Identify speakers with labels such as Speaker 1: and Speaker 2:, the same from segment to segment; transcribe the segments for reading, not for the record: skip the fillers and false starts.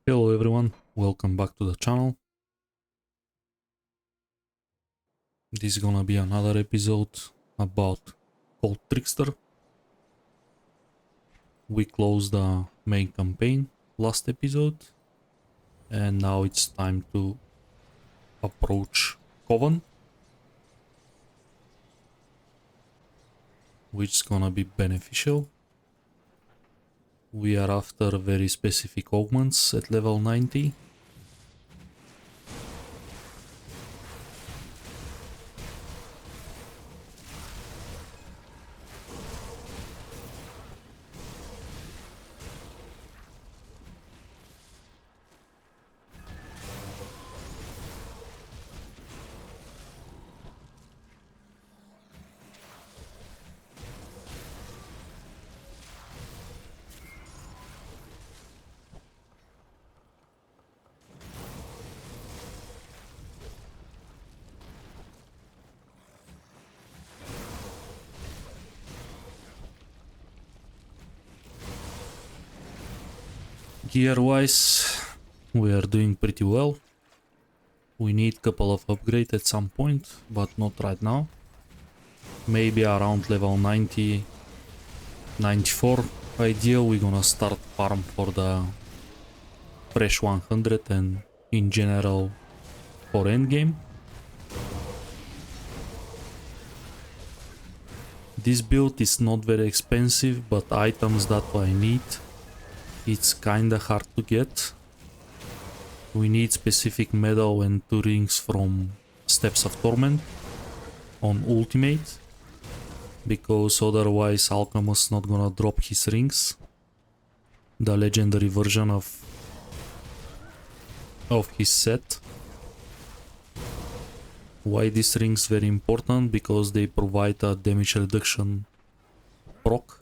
Speaker 1: Hello everyone, welcome back to the channel. This is gonna be another episode about called Trickster. We closed the main campaign last episode and now it's time to approach Coven, which is gonna be beneficial. We are after very specific augments at level 90. Gear wise, we are doing pretty well. We need a couple of upgrades at some point, but not right now. Maybe around level 90, 94 ideal, we're gonna start farm for the fresh 100 and in general for endgame. This build is not very expensive, but items that I need, it's kinda hard to get. We need specific medal and 2 rings from Steps of Torment on ultimate, because otherwise Alchemist not gonna drop his rings, the legendary version of his set. Why these rings very important? Because they provide a damage reduction proc,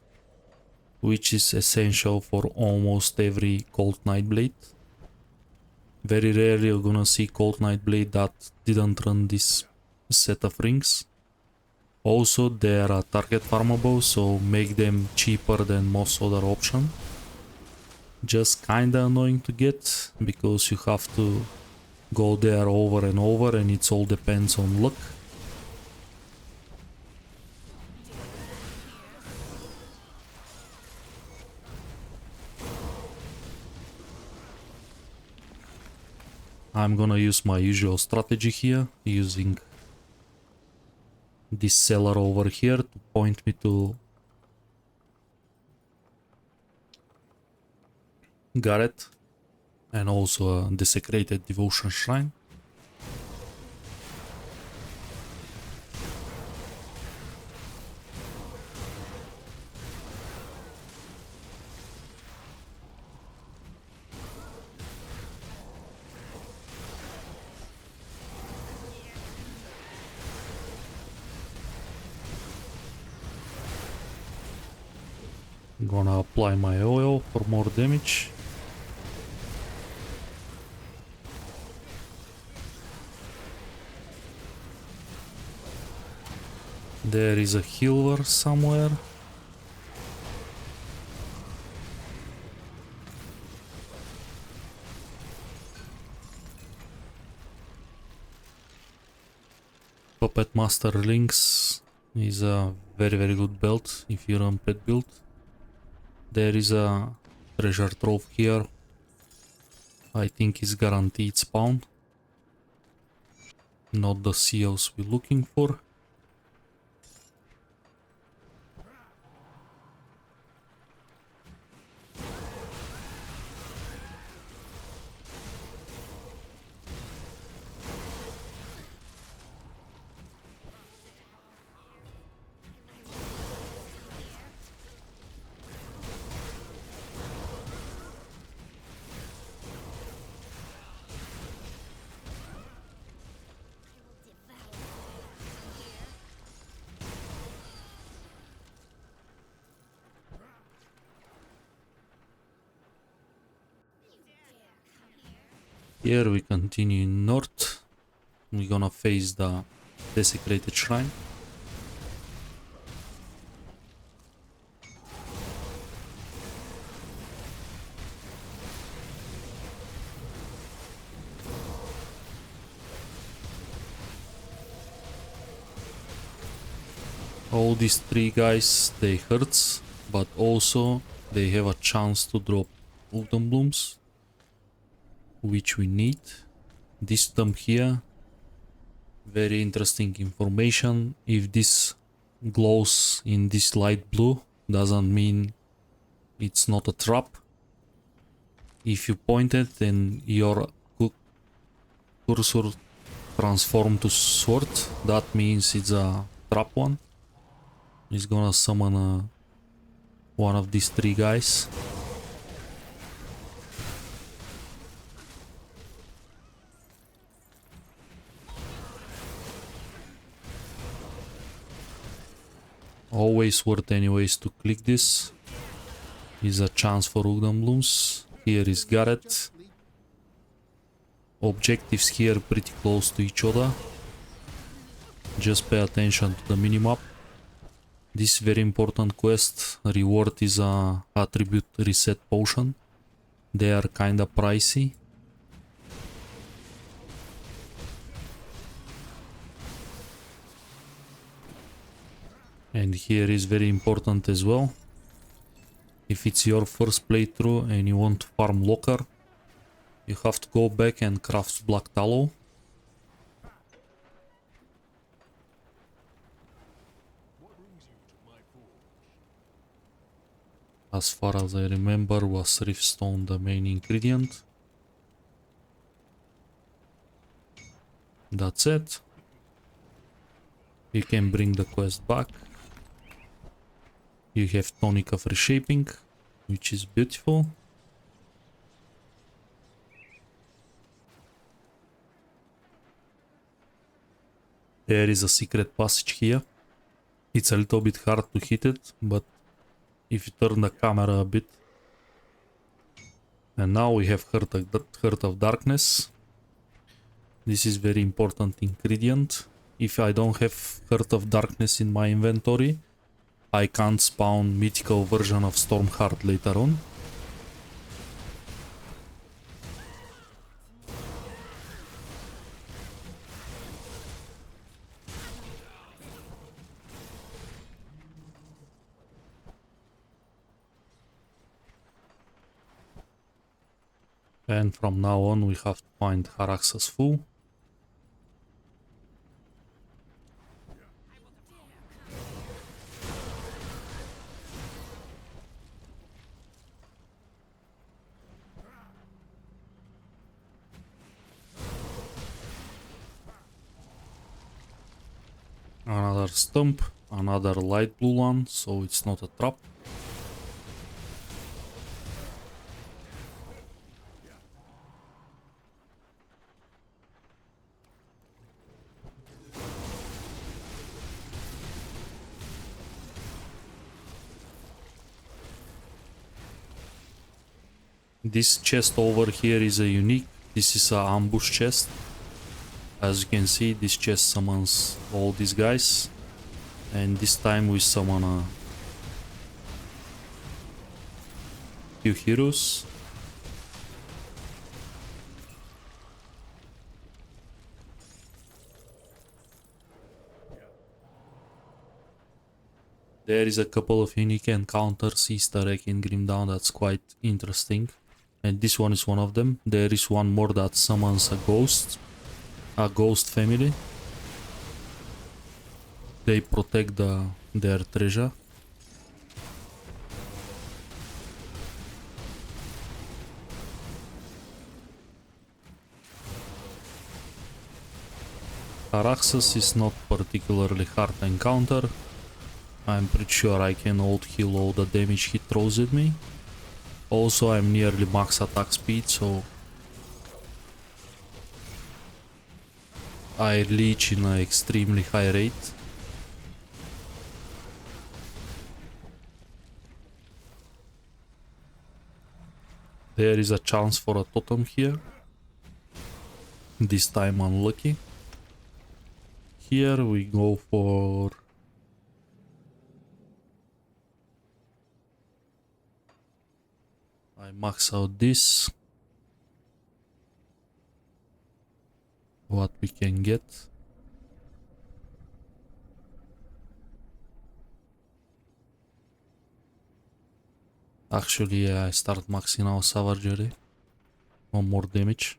Speaker 1: which is essential for almost every Cold Nightblade. Very rarely you're gonna see Cold Nightblade that didn't run this set of rings. Also, they are target farmable, so make them cheaper than most other option. Just kinda annoying to get, because you have to go there over and over and it all depends on luck. I'm gonna use my usual strategy here, using this seller over here to point me to Gareth and also a desecrated devotion shrine. I'm gonna apply my oil for more damage. There is a healer somewhere. Puppet Master Links is a very good belt if you run pet build. There is a treasure trove here. I think it's guaranteed spawn. Not the seals we're looking for. Here we continue north. We're gonna face the desecrated shrine. All these three guys, they hurts, but also they have a chance to drop Ultim Blooms, which we need. This thumb here, very interesting information. If this glows in this light blue, doesn't mean it's not a trap. If you point it and your cursor transform to sword, that means it's a trap one. He's gonna summon one of these three guys. Always worth anyways to click this. Is a chance for Ultim Blooms. Here is Garrett. Objectives here pretty close to each other. Just pay attention to the minimap. This very important quest reward is a attribute reset potion. They are kinda pricey. And here is very important as well. If it's your first playthrough and you want to farm locker, you have to go back and craft black tallow. As far as I remember, was riftstone the main ingredient. That's it. You can bring the quest back. You have tonic of reshaping, which is beautiful. There is a secret passage here. It's a little bit hard to hit it, but if you turn the camera a bit. And now we have Heart of Darkness. This is very important ingredient. If I don't have Heart of Darkness in my inventory, I can't spawn mythical version of Stormheart later on. And from now on we have to find Harax's Fool. Another stump, another light blue one, so it's not a trap. This chest over here is a unique. This is a ambush chest. As you can see, this chest summons all these guys. And this time we summon a few heroes. There is a couple of unique encounters, Easter egg in Grimdown, that's quite interesting. And this one is one of them. There is one more that summons a ghost family. They protect their treasure. Haraxus is not particularly hard to encounter. I'm pretty sure I can ult heal all the damage he throws at me. Also, I'm nearly max attack speed, so I leech in an extremely high rate. There is a chance for a totem here. This time unlucky. Here we go for I max out this. What we can get. Actually, I start maxing out savagery. One more damage.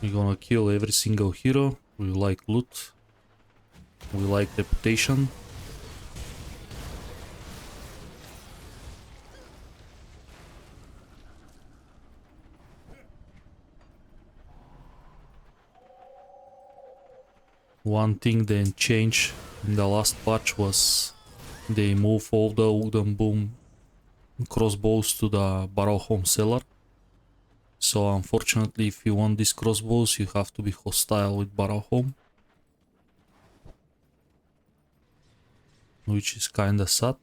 Speaker 1: We're gonna kill every single hero. We like loot. We like reputation. One thing they changed in the last patch was they moved all the wooden boom crossbows to the barrel home cellar. So unfortunately, if you want these crossbows, you have to be hostile with barrel home, which is kinda sad,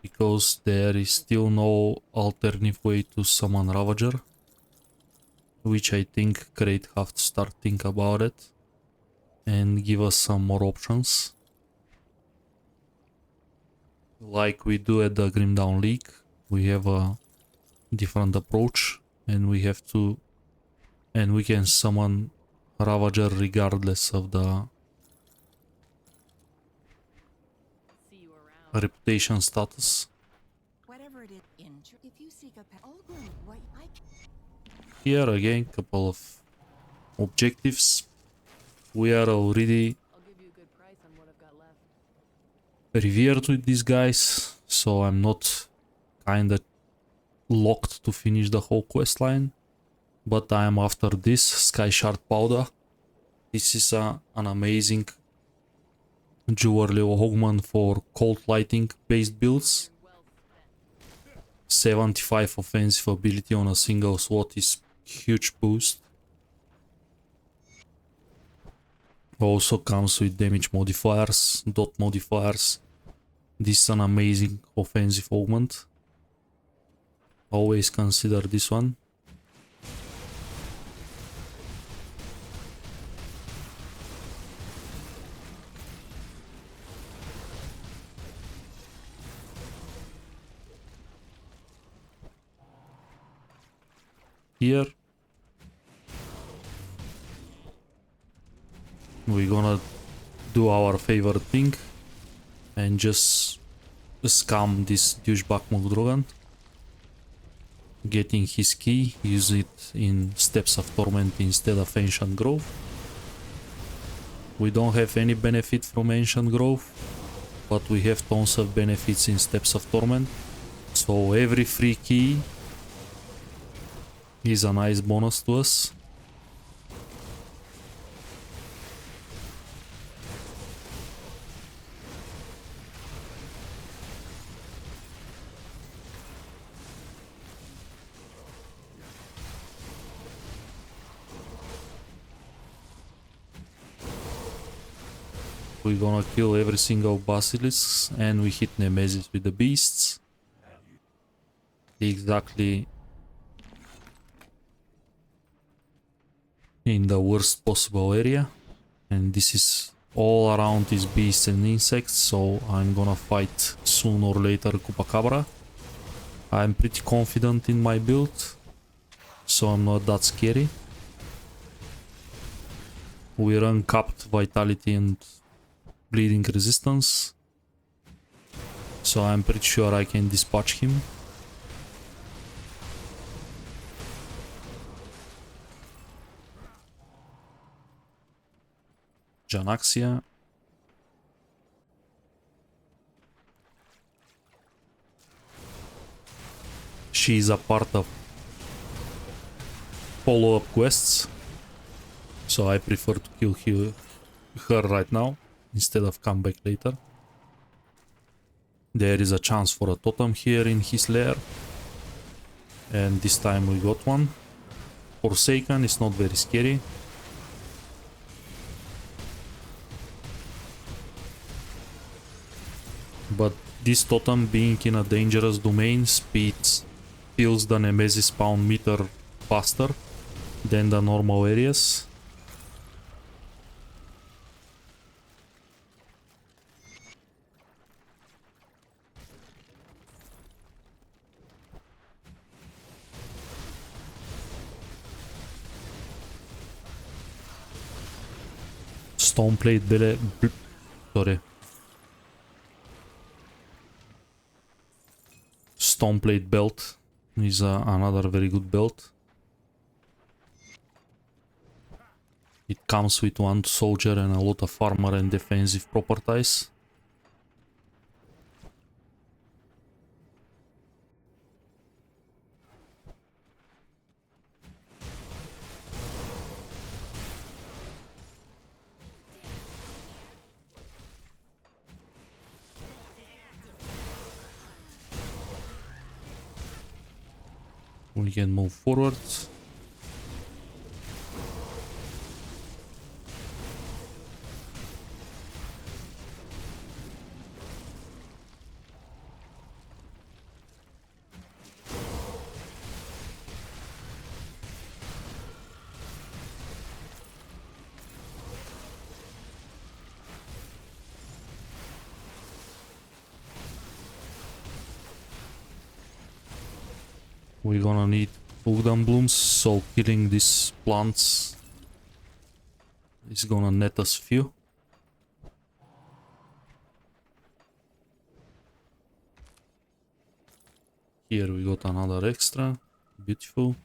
Speaker 1: because there is still no alternative way to summon Ravager, which I think Crate have to start think about it and give us some more options. Like we do at the Grimdown League, we have a different approach, and we have to, and we can summon Ravager regardless of the reputation status.
Speaker 2: Whatever it is, if you seek a Ulgrim, what I
Speaker 1: Here again, couple of objectives. We are already revered with these guys, so I'm not kinda locked to finish the whole quest line, but I am after this Sky Shard Powder. This is an amazing jewelry augment for cold lighting based builds. 75 offensive ability on a single slot is huge boost. Also comes with damage modifiers, dot modifiers. This is an amazing offensive augment. Always consider this one. Here we're gonna do our favorite thing and just scam this douchebag Mugdrogan. Getting his key, use it in Steps of Torment instead of Ancient Grove. We don't have any benefit from Ancient Grove, but we have tons of benefits in Steps of Torment. So every free key is a nice bonus to us. We're gonna kill every single basilisk and we hit Nemesis with the beasts. Exactly in the worst possible area. And this is all around these beasts and insects, so I'm gonna fight sooner or later Chupacabra. I'm pretty confident in my build, so I'm not that scary. We're uncapped vitality and bleeding resistance, so I'm pretty sure I can dispatch him. Janaxia. She is a part of follow-up quests, so I prefer to kill her right now instead of come back later. There is a chance for a totem here in his lair, and this time we got one. Forsaken is not very scary. But this totem being in a dangerous domain fills the Nemesis spawn meter faster, than the normal areas. Stone plate sorry. Stone plate belt is another very good belt. It comes with one soldier and a lot of armor and defensive properties. We can move forwards. We're gonna need Ulgrim blooms, so killing these plants is gonna net us few. Here we got another extra. Beautiful.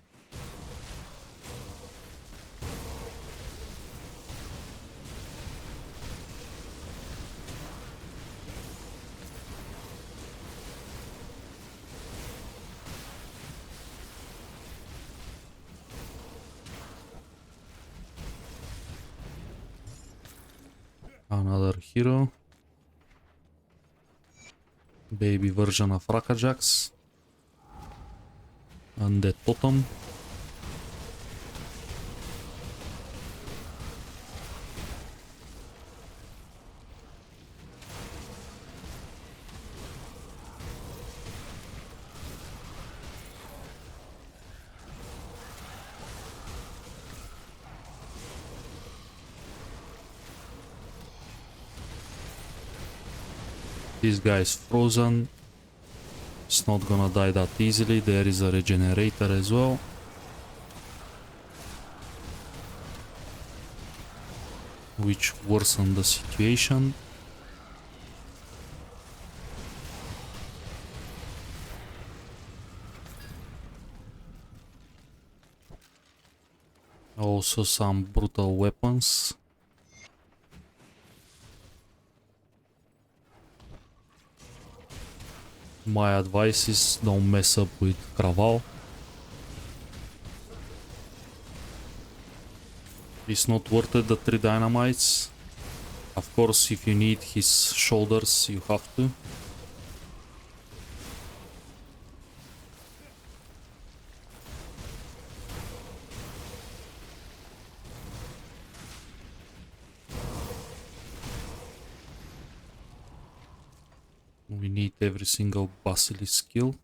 Speaker 1: Another hero. Baby version of Rakajax. Undead totem. This guy is frozen. It's not gonna die that easily. There is a regenerator as well. Which worsened the situation. Also some brutal weapons. My advice is don't mess up with Kraval. It's not worth it, the 3 dynamites. Of course, if you need his shoulders, you have to. We need every single basilisk skill.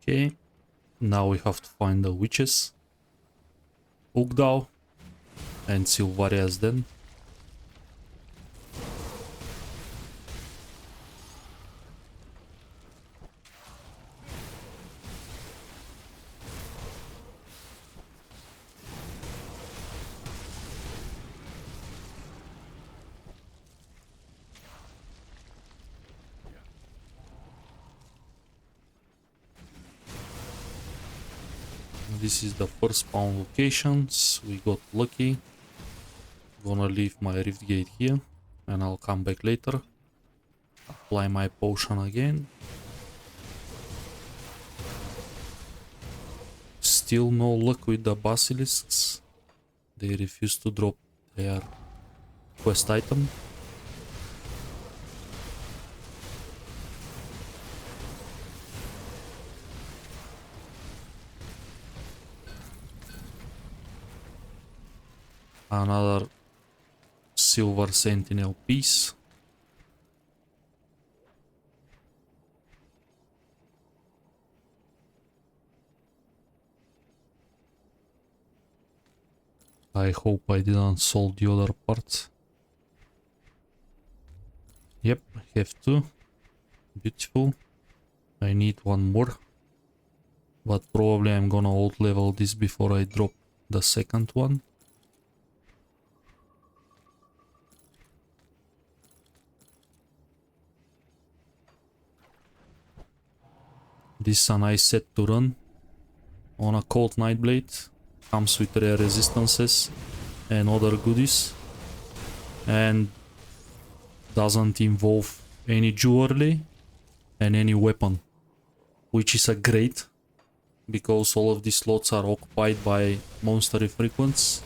Speaker 1: Okay, now we have to find the witches, Ugdal and Silvaria's Den. This is the first spawn locations. We got lucky. Gonna leave my rift gate here and I'll come back later. Apply my potion again. Still no luck with the basilisks. They refuse to drop their quest item. Another silver sentinel piece. I hope I didn't sold the other part. Yep, have to. Beautiful. I need one more. But probably I'm gonna old level this before I drop the second one. This is a nice set to run on a cold nightblade. Comes with rare resistances and other goodies, and doesn't involve any jewelry and any weapon, which is a great because all of these slots are occupied by monster frequents.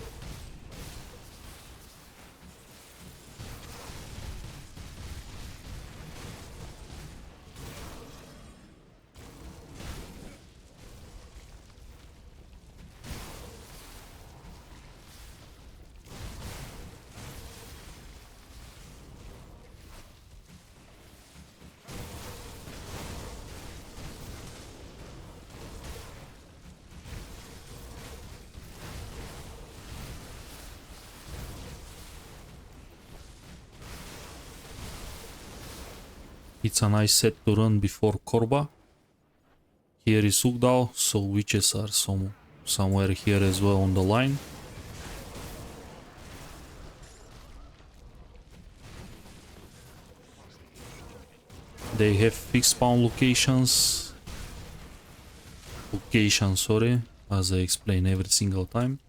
Speaker 1: It's a nice set to run before Korba. Here is Ugdal, so witches are somewhere here as well on the line. They have fixed spawn locations, as I explain every single time.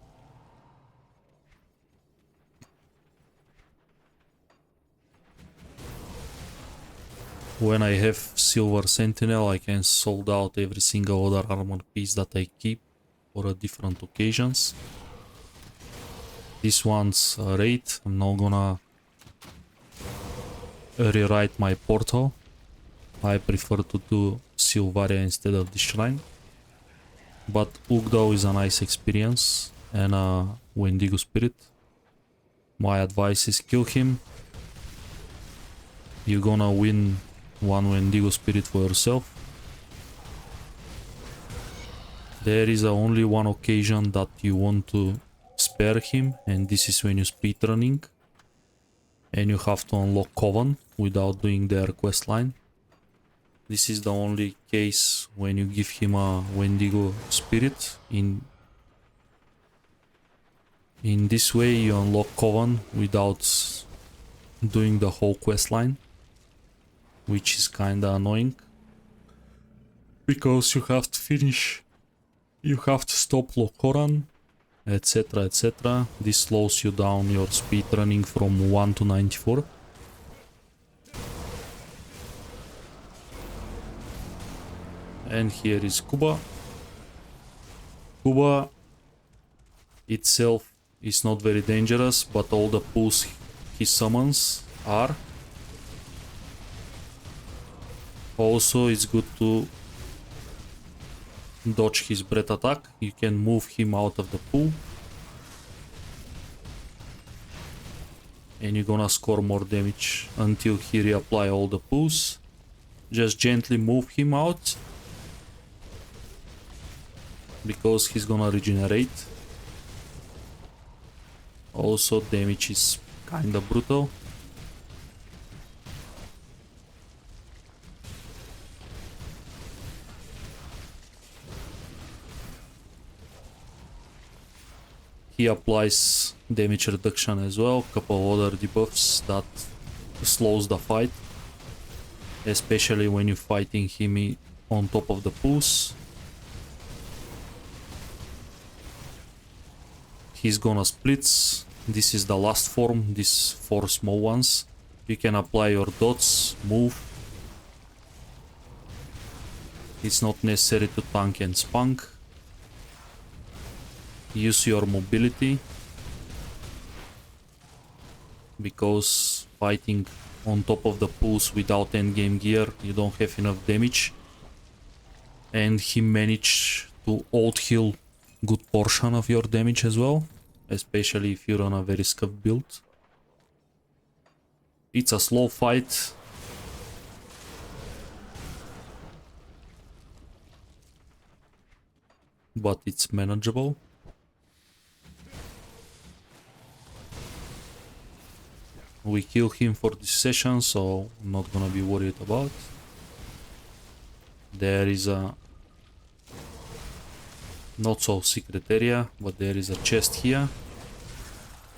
Speaker 1: When I have Silver Sentinel, I can sold out every single other armor piece that I keep for different occasions. This one's a raid. I'm not gonna rewrite my portal. I prefer to do Silvaria instead of the shrine. But Ugdo is a nice experience and a Wendigo spirit. My advice is kill him. You're gonna win one Wendigo spirit for yourself. There is only one occasion that you want to spare him, and this is when you speedrunning and you have to unlock Coven without doing their quest line. This is the only case when you give him a Wendigo spirit. In this way you unlock Coven without doing the whole quest line, which is kinda annoying because you have to finish, you have to stop Lokoran, etc, etc. This slows you down your speed running from 1 to 94. And here is Kuba. Kuba itself is not very dangerous, but all the pools he summons are. Also, it's good to dodge his breath attack. You can move him out of the pool and you're gonna score more damage until he reapply all the pools. Just gently move him out because he's gonna regenerate. Also, damage is kinda brutal. He applies damage reduction as well, couple other debuffs that slows the fight, especially when you're fighting him on top of the pools. he's gonna splits. This is the last form, these 4 small ones. You can apply your dots, move. It's not necessary to tank and spunk. Use your mobility, because fighting on top of the pools without endgame gear, you don't have enough damage. And he managed to ult heal good portion of your damage as well, especially if you're on a very scuffed build. It's a slow fight. But it's manageable. We kill him for this session, so I'm not gonna be worried about. There is a not so secret area, but there is a chest here.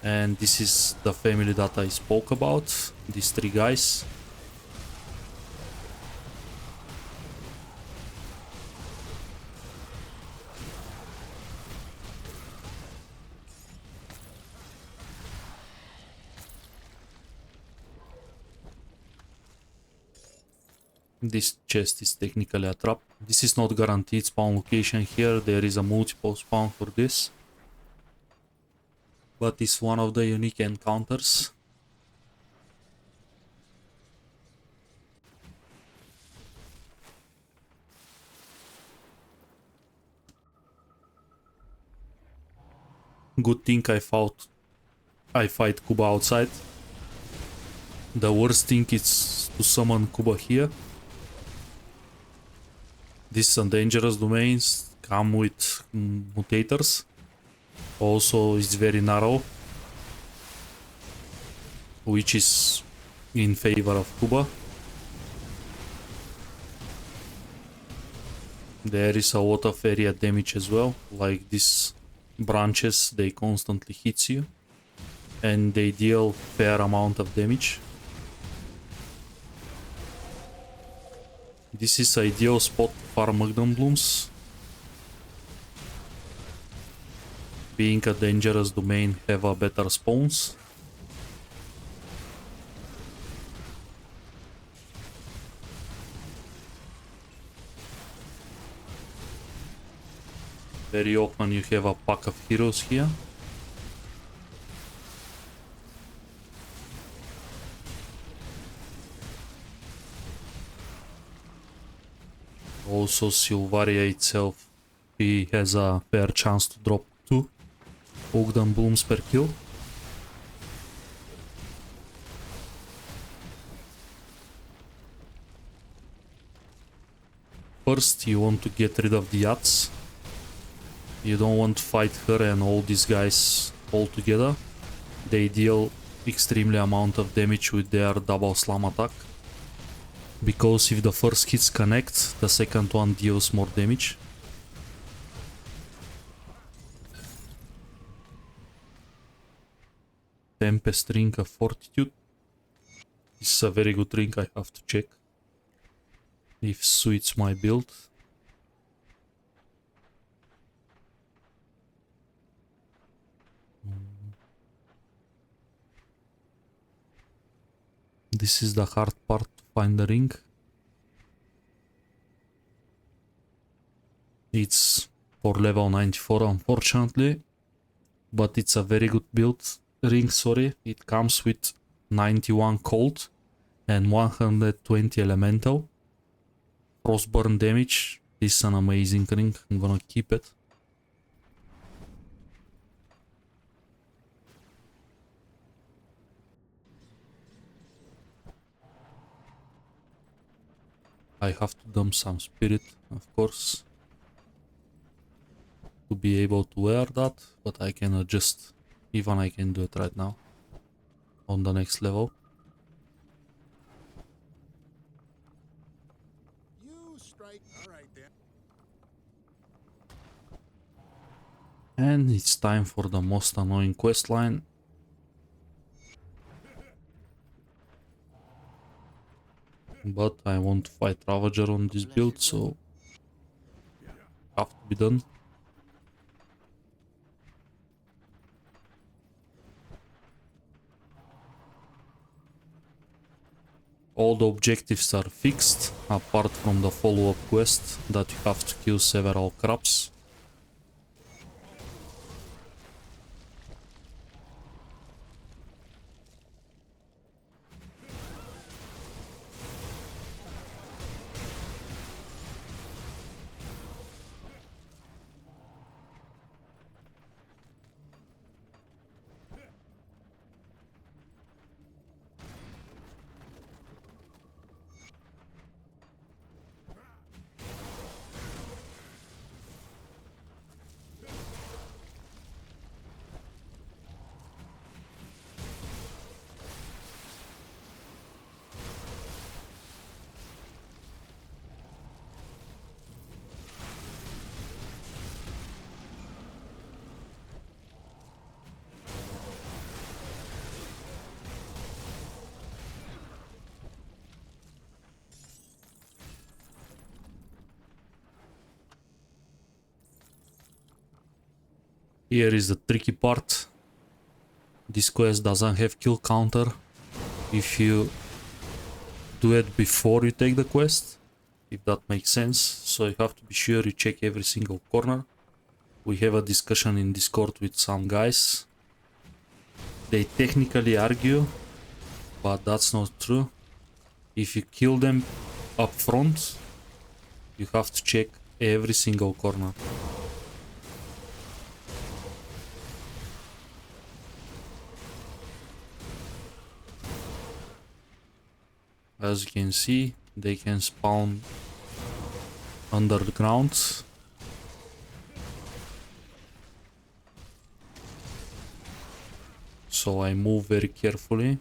Speaker 1: And this is the family that I spoke about, these 3 guys. This chest is technically a trap. This is not guaranteed spawn location here, there is a multiple spawn for this. But it's one of the unique encounters. Good thing I fight Kuba outside. The worst thing is to summon Kuba here. These are dangerous domains, come with mutators. Also, it's very narrow, which is in favor of Kuba. There is a lot of area damage as well, like these branches, they constantly hit you and they deal fair amount of damage. This is ideal spot to farm Magdam Blooms. Being a dangerous domain, have a better spawns. Very often you have a pack of heroes here. Also Sylvaria itself, he has a fair chance to drop 2 Ogden Blooms per kill. First you want to get rid of the yachts. You don't want to fight her and all these guys all together. They deal extremely amount of damage with their double slam attack. Because if the first hits connect, the second one deals more damage. Tempest Ring of Fortitude. This is a very good ring, I have to check if suits my build. This is the hard part, to find the ring. It's for level 94 unfortunately, but it's a very good build ring, sorry. It comes with 91 cold and 120 elemental. Frostburn damage. This is an amazing ring, I'm gonna keep it. I have to dump some spirit, of course, to be able to wear that, but I can adjust. Even I can do it right now on the next level.
Speaker 3: You strike. All right then.
Speaker 1: And it's time for the most annoying quest line. But I want to fight Ravager on this build, so have to be done. All the objectives are fixed, apart from the follow-up quest that you have to kill several crabs. Here is the tricky part. This quest doesn't have kill counter if you do it before you take the quest, if that makes sense. So you have to be sure you check every single corner. We have a discussion in Discord with some guys. They technically argue, but that's not true. If you kill them up front, you have to check every single corner. As you can see, they can spawn underground. So I move very carefully.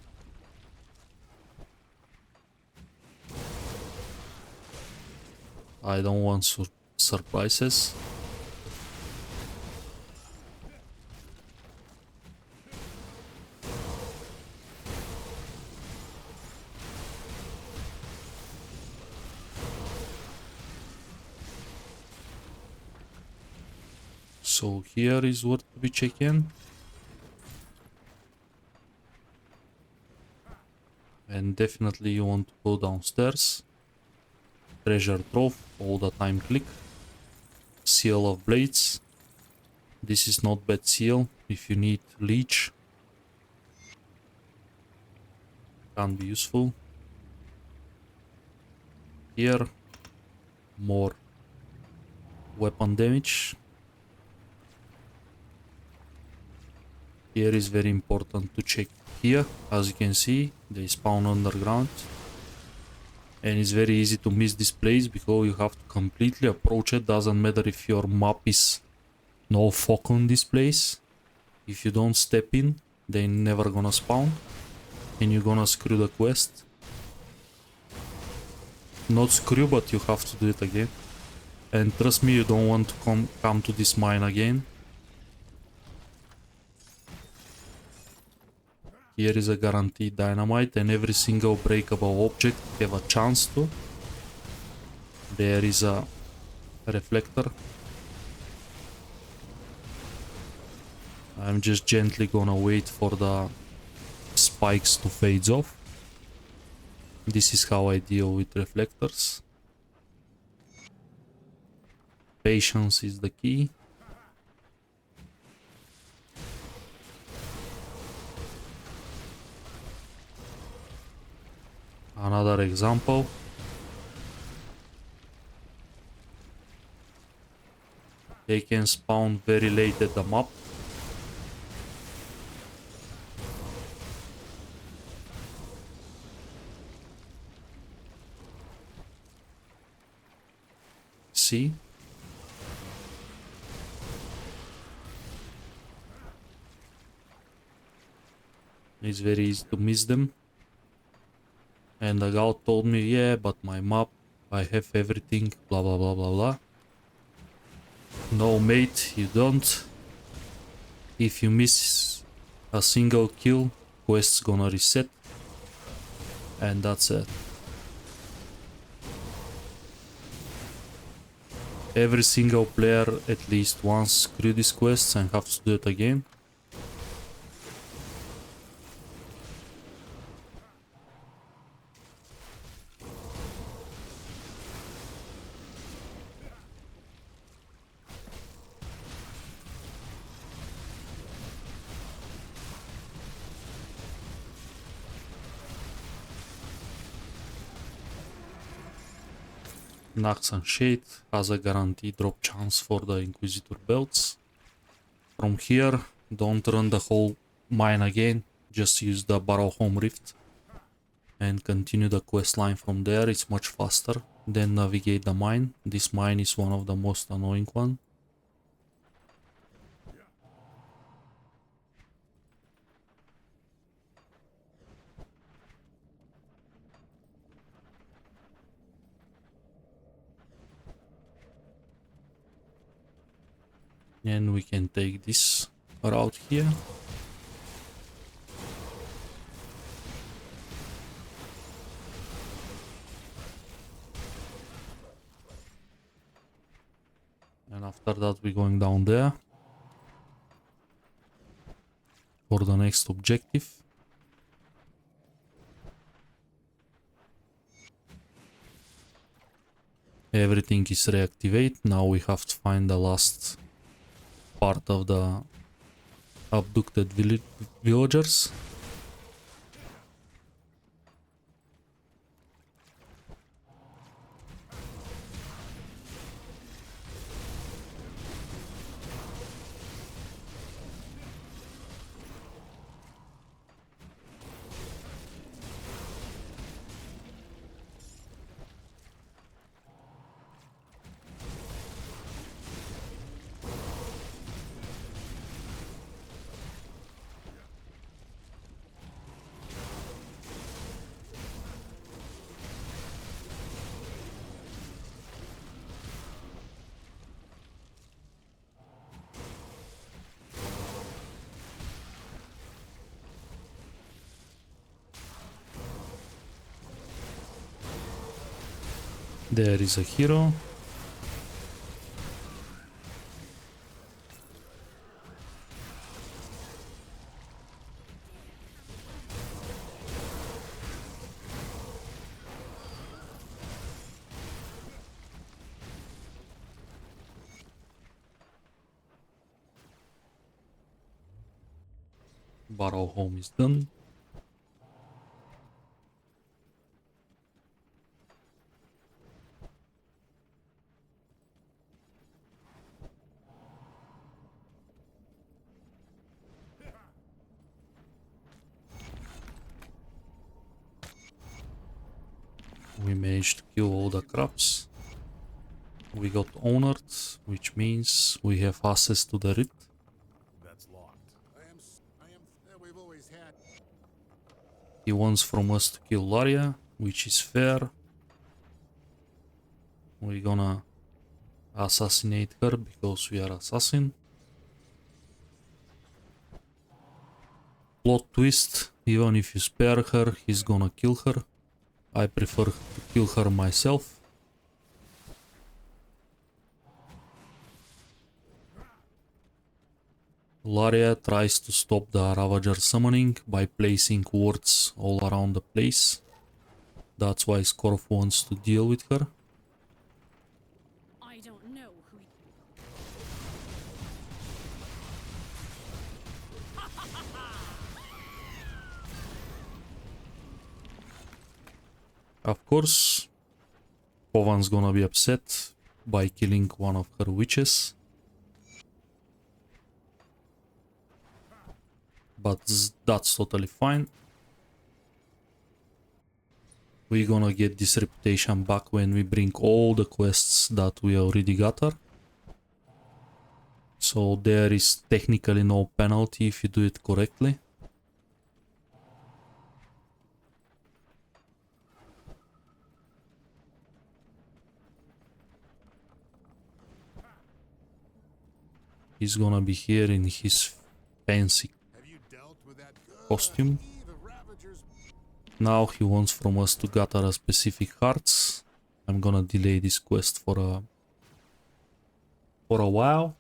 Speaker 1: I don't want surprises. So here is what to be checking. And definitely you want to go downstairs. Treasure trove, all the time click. Seal of blades. This is not bad seal if you need leech. Can be useful. Here, more weapon damage. Here is very important to check here. As you can see, they spawn underground. And it's very easy to miss this place because you have to completely approach it. Doesn't matter if your map is no fog on this place. If you don't step in, they're never gonna spawn. And you're gonna screw the quest. Not screw, but you have to do it again. And trust me, you don't want to come to this mine again. Here is a guaranteed dynamite, and every single breakable object have a chance to. There is a reflector. I'm just gently gonna wait for the spikes to fade off. This is how I deal with reflectors. Patience is the key. Another example. They can spawn very late at the map. See? It's very easy to miss them. And the guy told me, yeah, but my map, I have everything, blah blah blah blah blah. No mate, you don't. If you miss a single kill, quest's gonna reset. And that's it. Every single player at least once screw these quests and have to do it again. Nax and Shade has a guaranteed drop chance for the Inquisitor belts. From here, don't run the whole mine again, just use the Barrowhome Rift and continue the quest line from there. It's much faster. Then navigate the mine. This mine is one of the most annoying one. And we can take this route here. And after that we're going down there for the next objective. Everything is reactivated. Now we have to find the last part of the abducted villagers. There is a hero. Barrowhome is done. We managed to kill all the crabs. We got honored, which means we have access to the Rift.
Speaker 3: That's locked. We've always had.
Speaker 1: He wants from us to kill Laria, which is fair. We're gonna assassinate her because we are assassin. Plot twist, even if you spare her, he's gonna kill her. I prefer to kill her myself. Laria tries to stop the Ravager summoning by placing wards all around the place. That's why Skorf wants to deal with her.
Speaker 4: I don't know who.
Speaker 1: Of course, Kovan's gonna be upset by killing one of her witches. But that's totally fine. We're gonna get this reputation back when we bring all the quests that we already got her. So there is technically no penalty if you do it correctly. He's gonna be here in his fancy
Speaker 3: Have you dealt with that
Speaker 1: costume.
Speaker 3: Eve of Ravagers?
Speaker 1: Now he wants from us to gather a specific hearts. I'm gonna delay this quest for a while.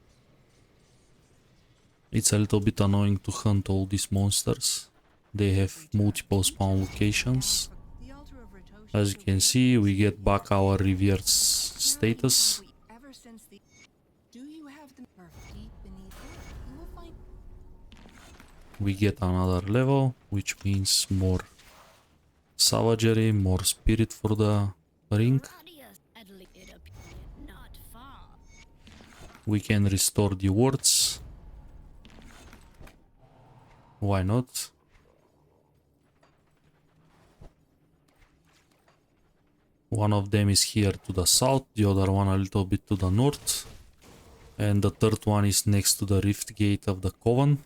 Speaker 1: It's a little bit annoying to hunt all these monsters. They have multiple spawn locations.
Speaker 2: The altar of Ratoshi
Speaker 1: As you can see, we get back our revered status.
Speaker 2: ever since the. Do you have the perfect deep beneath it? You will find.
Speaker 1: We get another level, which means more savagery, more spirit for the ring.
Speaker 4: Radius, Adelaide.
Speaker 1: We can restore the wards. Why not? One of them is here to the south, the other one a little bit to the north. And the third one is next to the rift gate of the Coven.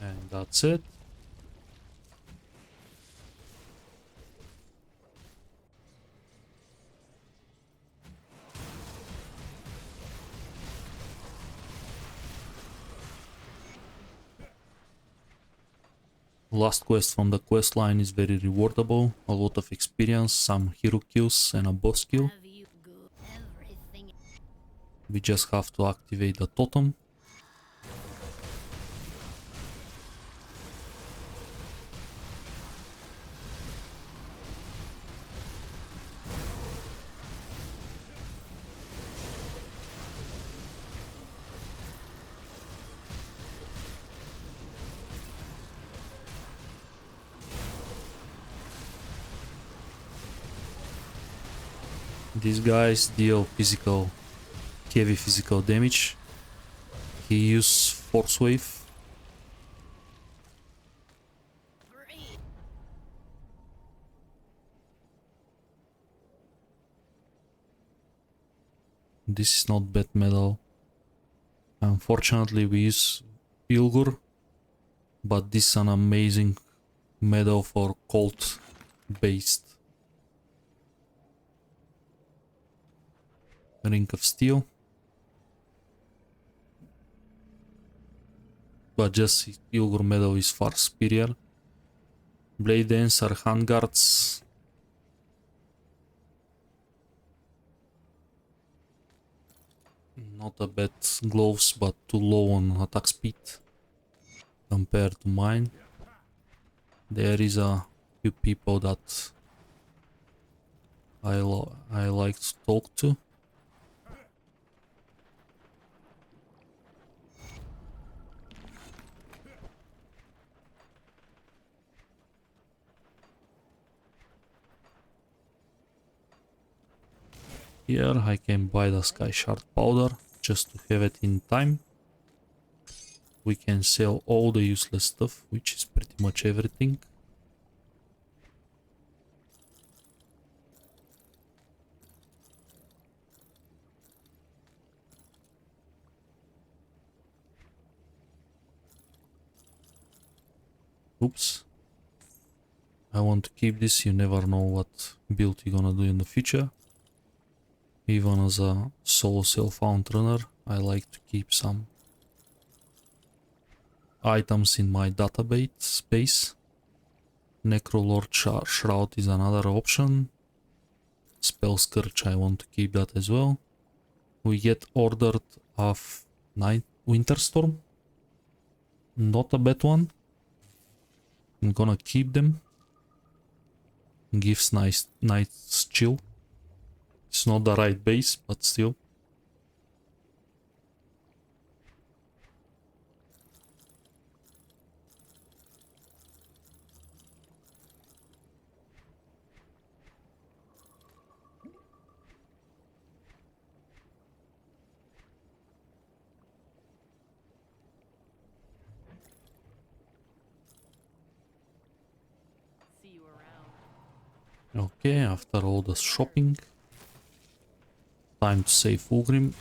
Speaker 1: And that's it. Last quest from the quest line is very rewardable. A lot of experience, some hero kills and a boss kill.
Speaker 4: Have you go everything?
Speaker 1: We just have to activate the totem. These guys deal heavy physical damage. He uses force wave.
Speaker 4: Great.
Speaker 1: This is not bad metal. Unfortunately we use Ulgur, but this is an amazing medal for cold based. Ring of Steel. But just Ulgur medal is far superior. Blade Dancer, Handguards. Not a bad gloves, but too low on attack speed compared to mine. There is a few people that I like to talk to. Here I can buy the Sky Shard powder just to have it in time. We can sell all the useless stuff, which is pretty much everything. Oops. I want to keep this, you never know what build you're gonna do in the future. Even as a solo self-found runner, I like to keep some items in my database space. Necrolord Shroud is another option. Spell Scourge, I want to keep that as well. We get ordered of Winterstorm. Not a bad one. I'm gonna keep them. Gives nice chill. It's not the right base, but still.
Speaker 4: See you around.
Speaker 1: Okay, after all the shopping, time to save Ulgrim.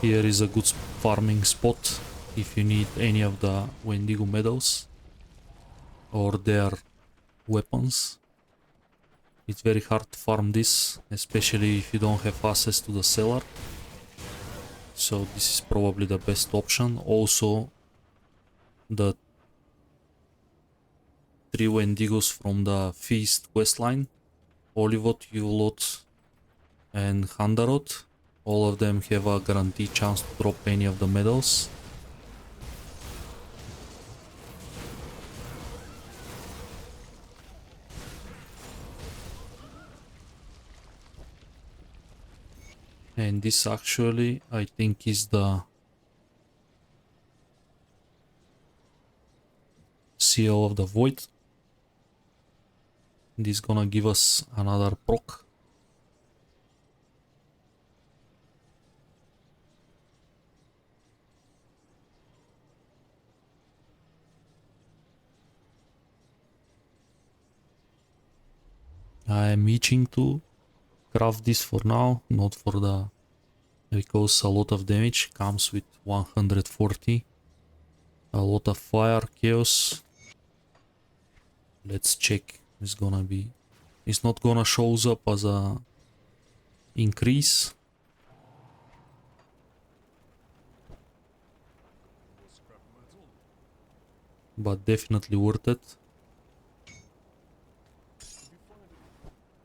Speaker 1: Here is a good farming spot if you need any of the Wendigo medals or their weapons. It's very hard to farm this, especially if you don't have access to the cellar. So this is probably the best option. Also, the 3 Wendigos from the Feast questline, Olivot, Yulot and Handarot, all of them have a guaranteed chance to drop any of the medals. And this actually, I think, is the Seal of the Void. This is gonna give us another proc. I am itching to craft this for now, not for the... because a lot of damage comes with 140. A lot of fire, chaos. Let's check. It's gonna be... it's not gonna shows up as a increase. But definitely worth it.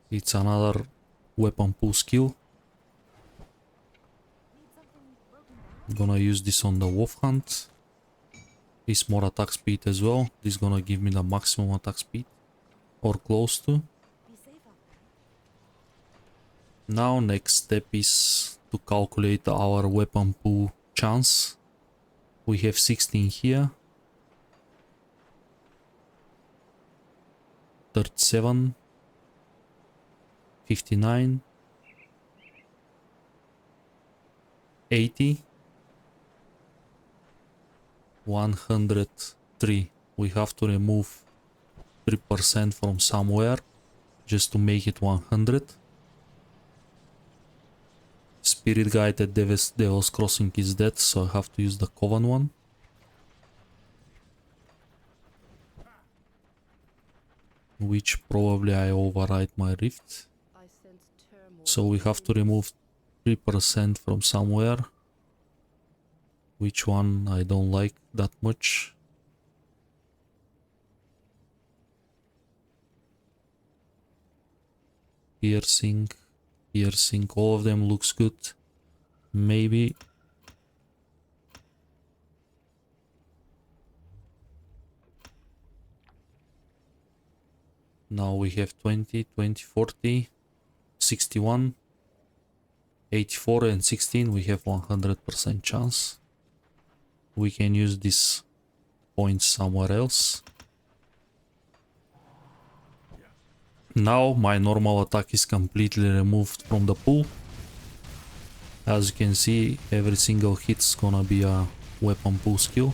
Speaker 1: It's another weapon pool skill. I'm gonna use this on the wolf hunt. It's more attack speed as well. This is gonna give me the maximum attack speed. Or close to. Now next step is to calculate our weapon pool chance. We have 16 here. 37. 59. 80. 103. We have to remove 3% from somewhere just to make it 100. Spirit Guide at Devil's Crossing is dead, so I have to use the Coven one. Which probably I override my Rift. So we have to remove 3% from somewhere. Which one I don't like that much. Piercing, piercing, all of them looks good. Maybe. Now we have 20, 20, 40, 61, 84 and 16. We have 100% chance. We can use this point somewhere else. Now my normal attack is completely removed from the pool. As you can see, every single hit is gonna be a weapon pool skill.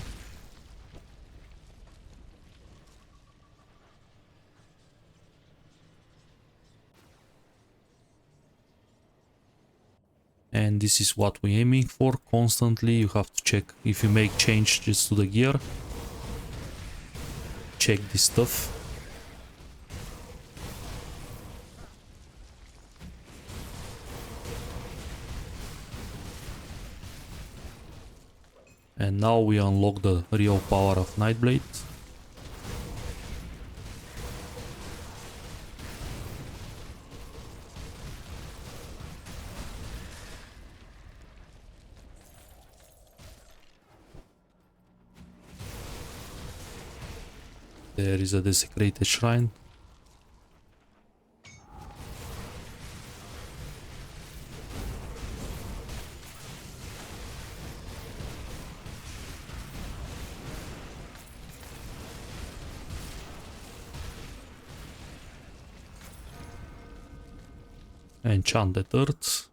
Speaker 1: And this is what we're aiming for constantly. You have to check if you make changes to the gear. Check this stuff. And now we unlock the real power of Nightblade. There is a desecrated shrine. Enchanted Earth.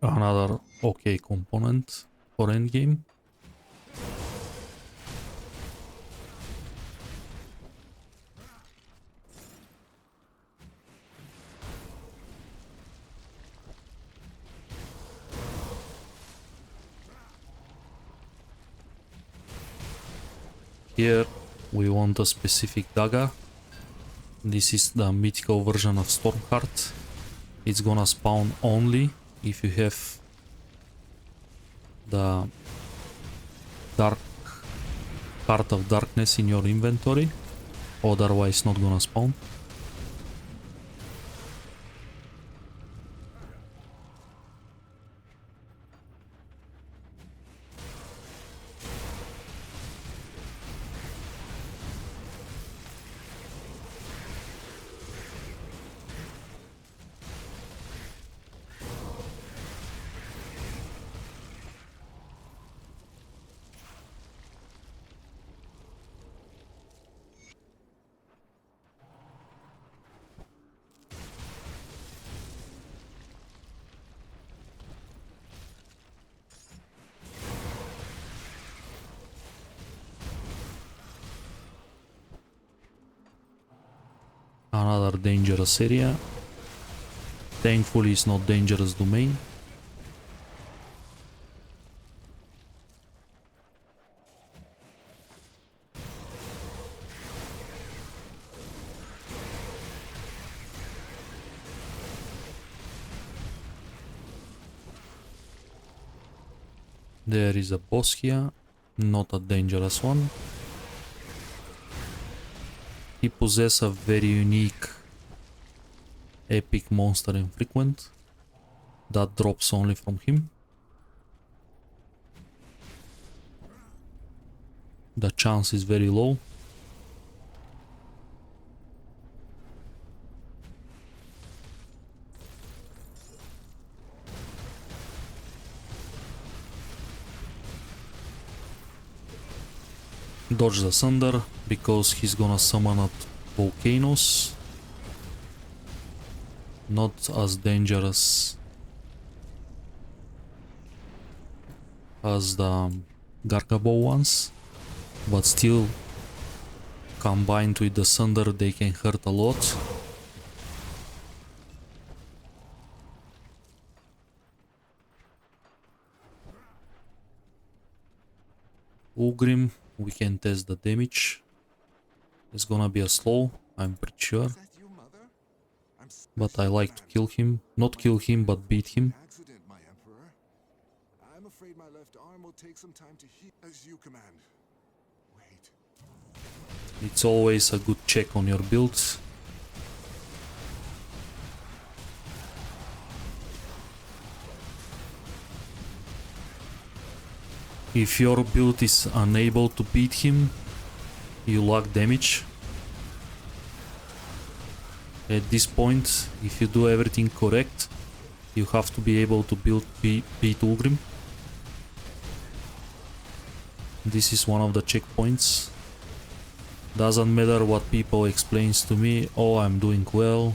Speaker 1: Another okay component for endgame. Here we want a specific dagger. This is the mythical version of Stormheart. It's gonna spawn only if you have the dark Heart of Darkness in your inventory, otherwise not gonna spawn. Another dangerous area. Thankfully it's not dangerous domain. There is a boss here, not a dangerous one. He possesses a very unique epic monster infrequent that drops only from him. The chance is very low. Dodge the thunder because he's gonna summon up volcanoes. Not as dangerous as the Gargabo ones, but still combined with the thunder they can hurt a lot. Ulgrim, we can test the damage. It's gonna be a slow, I'm pretty sure.
Speaker 3: Is that you, Mother?
Speaker 1: But I like to kill him. Not kill him, but beat him.
Speaker 3: Accident, my Emperor. I'm afraid my left arm will take some time to heal as you command. Wait.
Speaker 1: It's always a good check on your build. If your build is unable to beat him, you lack damage. At this point, if you do everything correct, you have to be able to beat Ulgrim. This is one of the checkpoints. Doesn't matter what people explains to me, oh, I'm doing well,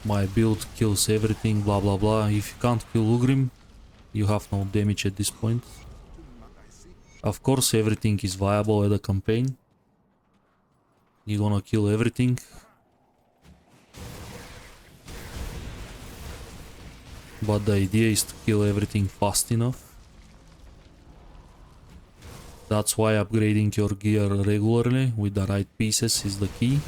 Speaker 1: my build kills everything, blah blah blah. If you can't kill Ulgrim, you have no damage at this point. Of course, everything is viable at a campaign. You're gonna kill everything. But the idea is to kill everything fast enough. That's why upgrading your gear regularly with the right pieces is the key.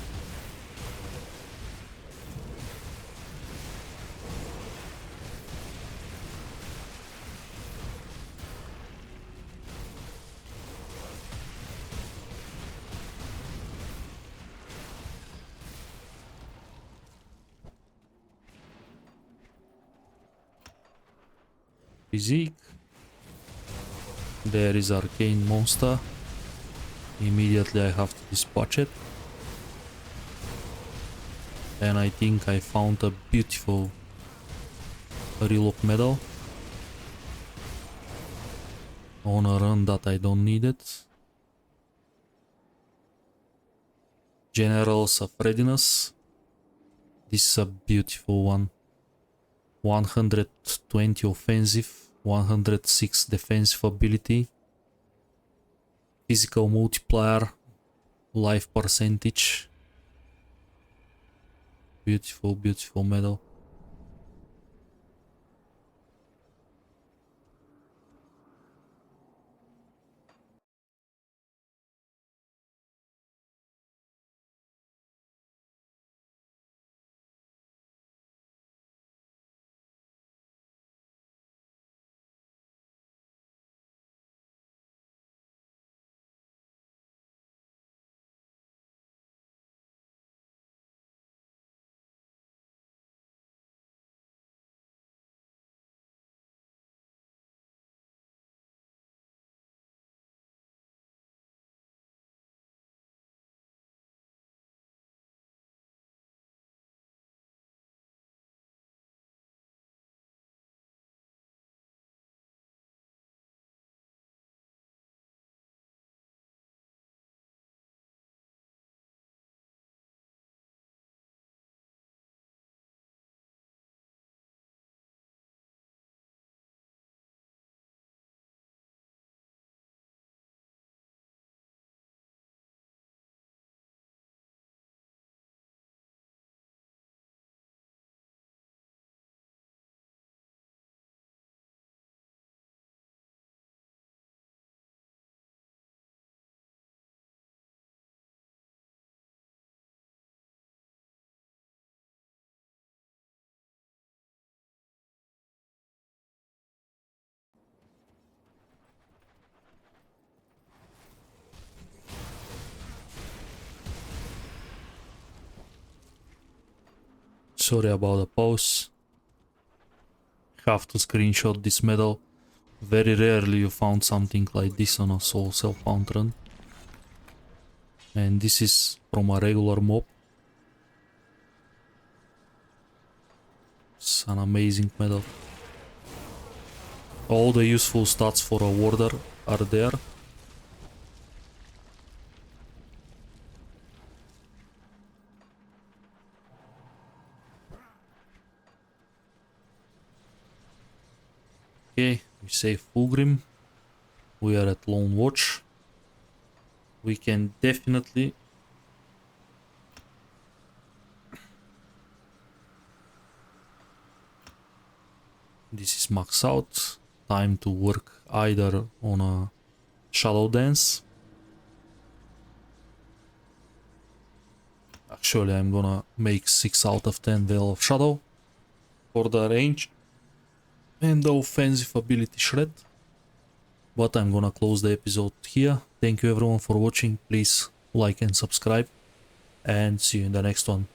Speaker 1: Physique. There is arcane monster. Immediately I have to dispatch it. And I think I found a beautiful relock medal on a run that I don't need it. Generals of Readiness. This is a beautiful one. 120 offensive, 106 defensive ability, physical multiplier, life percentage. Beautiful, beautiful medal. Sorry about the pause. Have to screenshot this medal. Very rarely you found something like this on a soul self-found run. And this is from a regular mob. It's an amazing medal. All the useful stats for a warder are there. Okay, we save Ulgrim. We are at Lone Watch. We can definitely this is max out. Time to work either on a shadow dance. Actually, I'm gonna make 6 out of 10 Veil of Shadow for the range and the offensive ability Shred. But I'm gonna close the episode here. Thank you everyone for watching. Please like and subscribe, and see you in the next one.